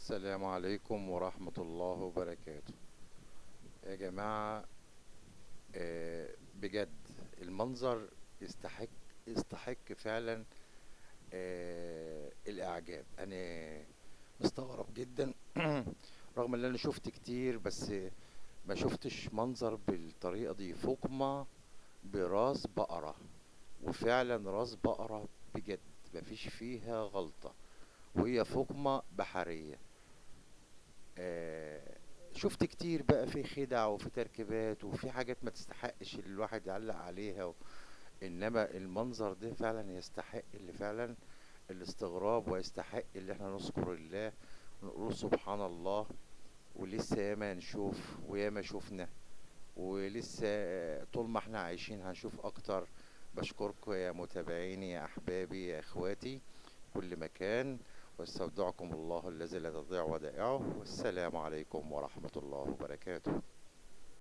السلام عليكم ورحمة الله وبركاته. يا جماعة، بجد المنظر يستحق يستحق فعلا الإعجاب. أنا مستغرب جدا رغم ان انا شفت كتير، بس ما شفتش منظر بالطريقة دي. فقمة براس بقرة، وفعلا راس بقرة بجد، مفيش فيها غلطة، وهي فقمة بحرية. آه، شفت كتير بقى في خدع وفي تركيبات وفي حاجات ما تستحقش الواحد يعلق عليها انما المنظر ده فعلا يستحق اللي فعلا الاستغراب، ويستحق اللي احنا نذكر الله ونقول سبحان الله. ولسه ياما نشوف وياما شفنا، ولسه طول ما احنا عايشين هنشوف اكتر. بشكركم يا متابعيني، يا احبابي، يا اخواتي، كل مكان. واستودعكم الله الذي لا تضيع ودائعه، والسلام عليكم ورحمة الله وبركاته.